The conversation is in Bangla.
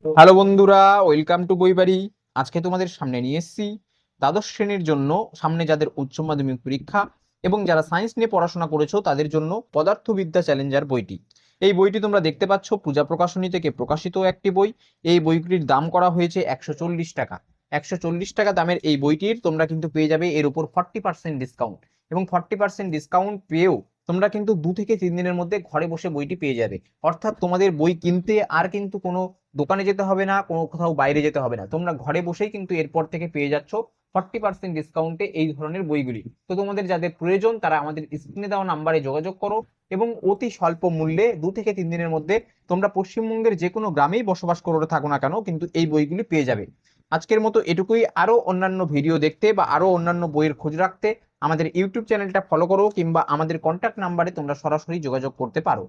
হ্যালো বন্ধুরা, ওয়েলকাম টু বইবাড়ি। আজকে তোমাদের সামনে নিয়ে এসেছি দ্বাদশ শ্রেণীর জন্য, সামনে যাদের উচ্চ মাধ্যমিক পরীক্ষা এবং যারা সায়েন্স নিয়ে পড়াশোনা করেছো তাদের জন্য পদার্থবিদ্যা চ্যালেঞ্জার বইটি। এই বইটি তোমরা দেখতে পাচ্ছ পূজা প্রকাশনী থেকে প্রকাশিত একটি বই। এই বইটির দাম করা হয়েছে 140 টাকা। 140 টাকা দামের এই বইটির তোমরা কিন্তু পেয়ে যাবে এর উপর 40% ডিসকাউন্ট, এবং 40% ডিসকাউন্ট পেয়েও তোমরা কিন্তু 2 থেকে 3 দিনের মধ্যে ঘরে বসে বইটি পেয়ে যাবে। অর্থাৎ তোমাদের বই কিনতে আর কিন্তু কোনো দোকানে যেতে হবে না, কোনো কোথাও বাইরে যেতে হবে না, তোমরা ঘরে বসেই কিন্তু এরপর থেকে পেয়ে যাচ্ছ 40% ডিসকাউন্টে এই ধরনের বইগুলি। তো তোমাদের যাদের প্রয়োজন তারা আমাদের স্ক্রিনে দেওয়া নাম্বারে যোগাযোগ করো এবং অতি স্বল্প মূল্যে 2 থেকে 3 দিনের মধ্যে তোমরা পশ্চিমবঙ্গের যে কোনো গ্রামেই বসবাস করে থাকো না কেন কিন্তু এই বইগুলি পেয়ে যাবে। আজকের মতো এটুকুই। আরো অন্যান্য ভিডিও দেখতে বা আরো অন্যান্য বইয়ের খোঁজ রাখতে আমাদের ইউটিউব চ্যানেলটা ফলো করো, কিংবা আমাদের কন্ট্যাক্ট নাম্বারে তোমরা সরাসরি যোগাযোগ করতে পারো।